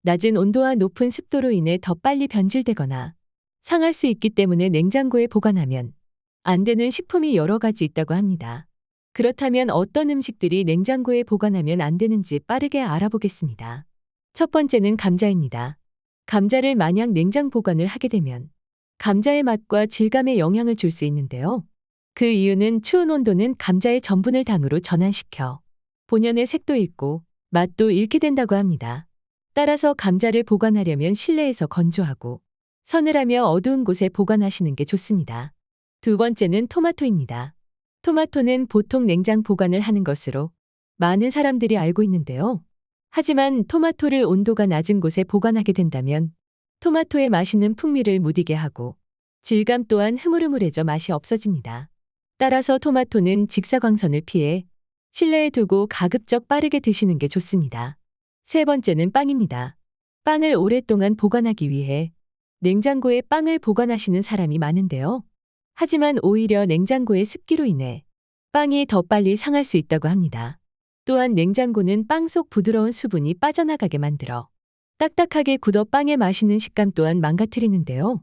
낮은 온도와 높은 습도로 인해 더 빨리 변질되거나 상할 수 있기 때문에 냉장고에 보관하면 안 되는 식품이 여러 가지 있다고 합니다. 그렇다면 어떤 음식들이 냉장고에 보관하면 안 되는지 빠르게 알아보겠습니다. 첫 번째는 감자입니다. 감자를 만약 냉장 보관을 하게 되면 감자의 맛과 질감에 영향을 줄 수 있는데요. 그 이유는 추운 온도는 감자의 전분을 당으로 전환시켜 본연의 색도 잃고 맛도 잃게 된다고 합니다. 따라서 감자를 보관하려면 실내에서 건조하고 서늘하며 어두운 곳에 보관하시는 게 좋습니다. 두 번째는 토마토입니다. 토마토는 보통 냉장 보관을 하는 것으로 많은 사람들이 알고 있는데요. 하지만 토마토를 온도가 낮은 곳에 보관하게 된다면 토마토의 맛있는 풍미를 무디게 하고 질감 또한 흐물흐물해져 맛이 없어집니다. 따라서 토마토는 직사광선을 피해 실내에 두고 가급적 빠르게 드시는 게 좋습니다. 세 번째는 빵입니다. 빵을 오랫동안 보관하기 위해 냉장고에 빵을 보관하시는 사람이 많은데요. 하지만 오히려 냉장고의 습기로 인해 빵이 더 빨리 상할 수 있다고 합니다. 또한 냉장고는 빵 속 부드러운 수분이 빠져나가게 만들어 딱딱하게 굳어 빵의 맛있는 식감 또한 망가뜨리는데요.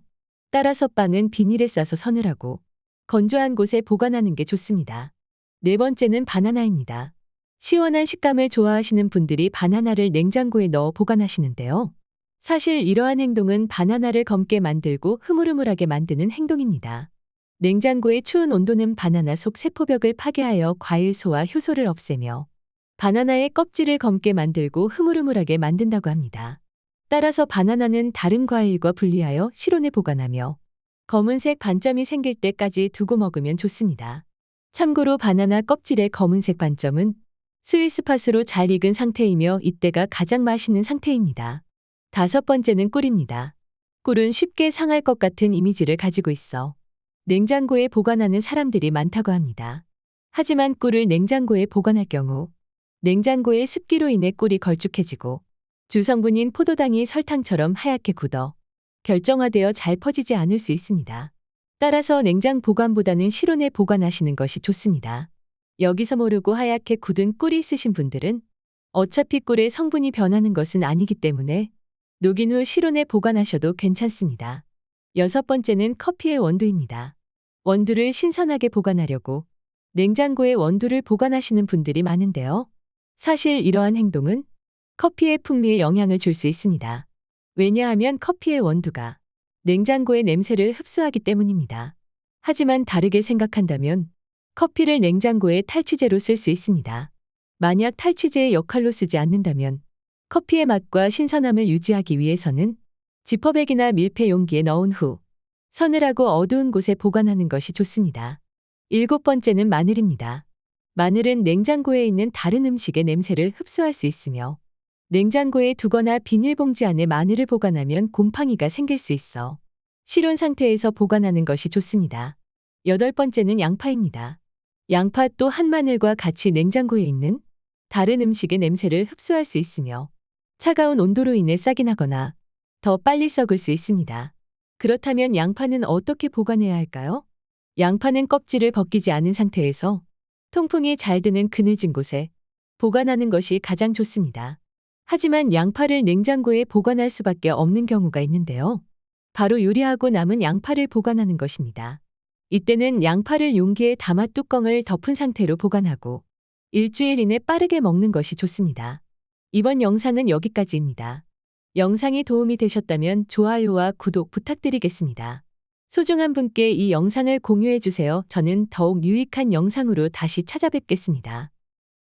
따라서 빵은 비닐에 싸서 서늘하고 건조한 곳에 보관하는 게 좋습니다. 네 번째는 바나나입니다. 시원한 식감을 좋아하시는 분들이 바나나를 냉장고에 넣어 보관하시는데요. 사실 이러한 행동은 바나나를 검게 만들고 흐물흐물하게 만드는 행동입니다. 냉장고의 추운 온도는 바나나 속 세포벽을 파괴하여 과일 소화 효소를 없애며 바나나의 껍질을 검게 만들고 흐물흐물하게 만든다고 합니다. 따라서 바나나는 다른 과일과 분리하여 실온에 보관하며 검은색 반점이 생길 때까지 두고 먹으면 좋습니다. 참고로 바나나 껍질의 검은색 반점은 스위스팟으로 잘 익은 상태이며 이때가 가장 맛있는 상태입니다. 다섯 번째는 꿀입니다. 꿀은 쉽게 상할 것 같은 이미지를 가지고 있어 냉장고에 보관하는 사람들이 많다고 합니다. 하지만 꿀을 냉장고에 보관할 경우 냉장고의 습기로 인해 꿀이 걸쭉해지고 주성분인 포도당이 설탕처럼 하얗게 굳어 결정화되어 잘 퍼지지 않을 수 있습니다. 따라서 냉장 보관보다는 실온에 보관하시는 것이 좋습니다. 여기서 모르고 하얗게 굳은 꿀이 있으신 분들은 어차피 꿀의 성분이 변하는 것은 아니기 때문에 녹인 후 실온에 보관하셔도 괜찮습니다. 여섯 번째는 커피의 원두입니다. 원두를 신선하게 보관하려고 냉장고에 원두를 보관하시는 분들이 많은데요. 사실 이러한 행동은 커피의 풍미에 영향을 줄 수 있습니다. 왜냐하면 커피의 원두가 냉장고의 냄새를 흡수하기 때문입니다. 하지만 다르게 생각한다면 커피를 냉장고에 탈취제로 쓸 수 있습니다. 만약 탈취제의 역할로 쓰지 않는다면 커피의 맛과 신선함을 유지하기 위해서는 지퍼백이나 밀폐 용기에 넣은 후 서늘하고 어두운 곳에 보관하는 것이 좋습니다. 일곱 번째는 마늘입니다. 마늘은 냉장고에 있는 다른 음식의 냄새를 흡수할 수 있으며 냉장고에 두거나 비닐봉지 안에 마늘을 보관하면 곰팡이가 생길 수 있어 실온 상태에서 보관하는 것이 좋습니다. 여덟 번째는 양파입니다. 양파 또한 마늘과 같이 냉장고에 있는 다른 음식의 냄새를 흡수할 수 있으며 차가운 온도로 인해 싹이 나거나 더 빨리 썩을 수 있습니다. 그렇다면 양파는 어떻게 보관해야 할까요? 양파는 껍질을 벗기지 않은 상태에서 통풍이 잘 드는 그늘진 곳에 보관하는 것이 가장 좋습니다. 하지만 양파를 냉장고에 보관할 수밖에 없는 경우가 있는데요. 바로 요리하고 남은 양파를 보관하는 것입니다. 이때는 양파를 용기에 담아 뚜껑을 덮은 상태로 보관하고 일주일 이내 빠르게 먹는 것이 좋습니다. 이번 영상은 여기까지입니다. 영상이 도움이 되셨다면 좋아요와 구독 부탁드리겠습니다. 소중한 분께 이 영상을 공유해 주세요. 저는 더욱 유익한 영상으로 다시 찾아뵙겠습니다.